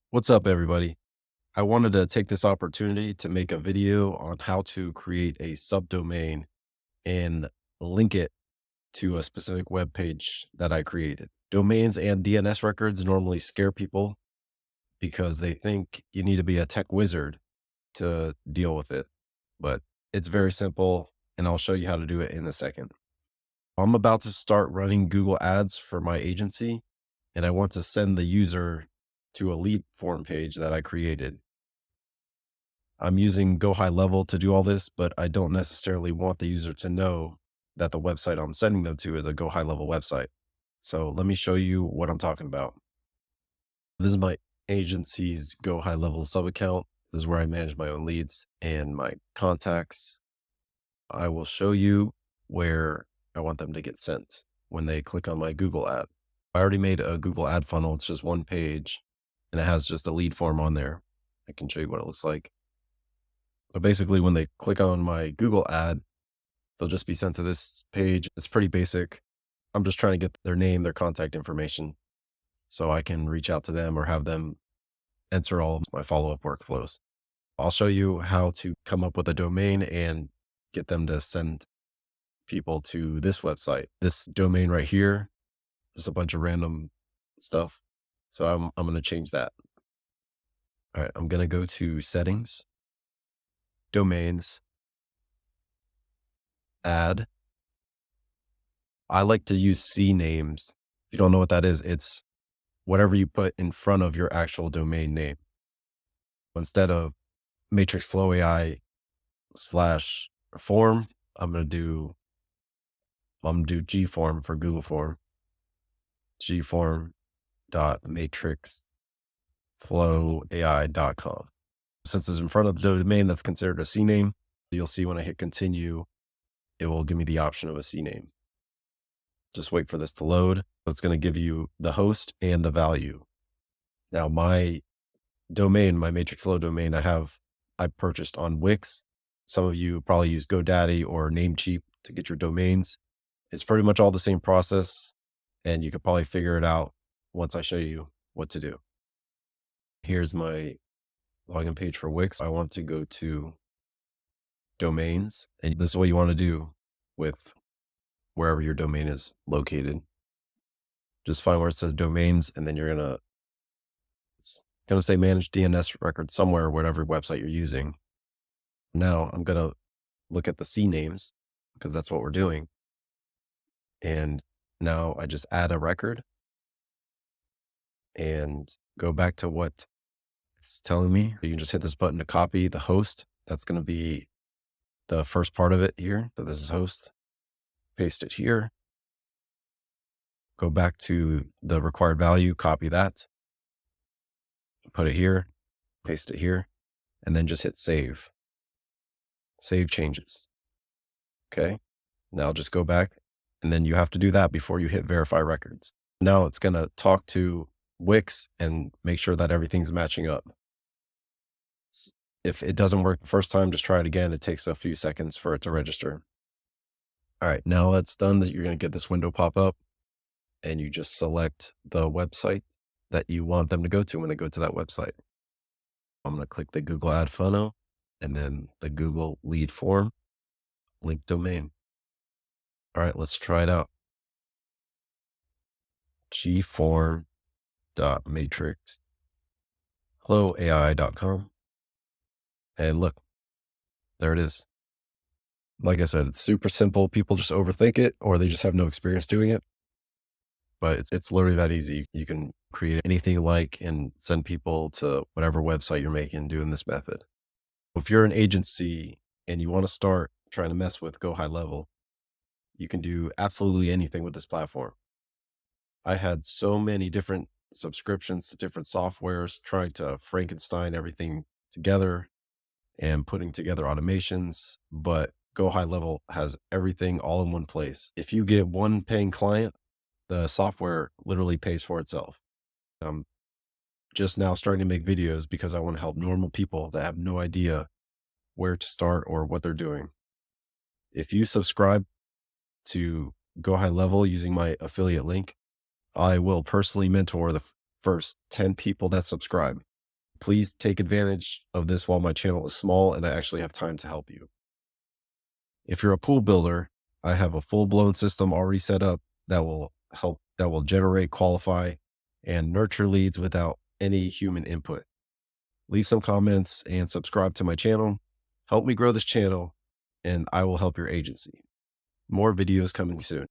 What's up, everybody? I wanted to take this opportunity to make a video on how to create a subdomain and link it to a specific web page that I created. Domains and DNS records normally scare people because they think you need to be a tech wizard to deal with it, but it's very simple, and I'll show you how to do it in a second. I'm about to start running Google Ads for my agency, and I want to send the user to a lead form page that I created. I'm using GoHighLevel to do all this, but I don't necessarily want the user to know that the website I'm sending them to is a GoHighLevel website. So let me show you what I'm talking about. This is my agency's GoHighLevel sub account. This is where I manage my own leads and my contacts. I will show you where I want them to get sent when they click on my Google ad. I already made a Google ad funnel. It's just one page and it has just a lead form on there. I can show you what it looks like. So basically, when they click on my Google ad, they'll just be sent to this page. It's pretty basic. I'm just trying to get their name, their contact information, so I can reach out to them or have them enter all of my follow-up workflows. I'll show you how to come up with a domain and get them to send people to this website. This domain right here, just a bunch of random stuff. So I'm going to change that. All right, I'm going to go to settings, domains, add. I like to use C names. If you don't know what that is, it's whatever you put in front of your actual domain name. Instead of matrix flow AI slash form, I'm going to do G form for Google form, gform.matrixflowai.com. Since it's in front of the domain, that's considered a C name. You'll see when I hit continue, it will give me the option of a C name. Just wait for this to load. It's going to give you the host and the value. Now, my domain, my matrix flow domain, I purchased on Wix. Some of you probably use GoDaddy or Namecheap to get your domains. It's pretty much all the same process, and you could probably figure it out once I show you what to do. Here's my login page for Wix. I want to go to domains, and this is what you want to do with wherever your domain is located. Just find where it says domains, and then it's going to say manage DNS records somewhere, whatever website you're using. Now I'm going to look at the C names because that's what we're doing. And now I just add a record and go back to what it's telling me. You can just hit this button to copy the host. That's going to be the first part of it here. So this is host. Paste it here. Go back to the required value, copy that, put it here, paste it here, and then just hit save. Save changes. Okay. Now just go back, and then you have to do that before you hit verify records. Now it's going to talk to Wix and make sure that everything's matching up. If it doesn't work the first time, just try it again. It takes a few seconds for it to register. All right, now that's done, that you're going to get this window pop up, and you just select the website that you want them to go to when they go to that website. I'm going to click the Google ad funnel and then the Google lead form, link domain. All right, let's try it out. gform.matrixflowai.com. And look, there it is. Like I said, it's super simple. People just overthink it, or they just have no experience doing it. But it's literally that easy. You can create anything you like and send people to whatever website you're making doing this method. If you're an agency and you want to start trying to mess with GoHighLevel, you can do absolutely anything with this platform. I had so many different subscriptions to different softwares, trying to Frankenstein everything together and putting together automations, but GoHighLevel has everything all in one place. If you get one paying client, the software literally pays for itself. I'm just now starting to make videos because I want to help normal people that have no idea where to start or what they're doing. If you subscribe to GoHighLevel using my affiliate link, I will personally mentor the first 10 people that subscribe. Please take advantage of this while my channel is small and I actually have time to help you. If you're a pool builder, I have a full blown system already set up that will generate, qualify, and nurture leads without any human input. Leave some comments and subscribe to my channel. Help me grow this channel, and I will help your agency. More videos coming soon.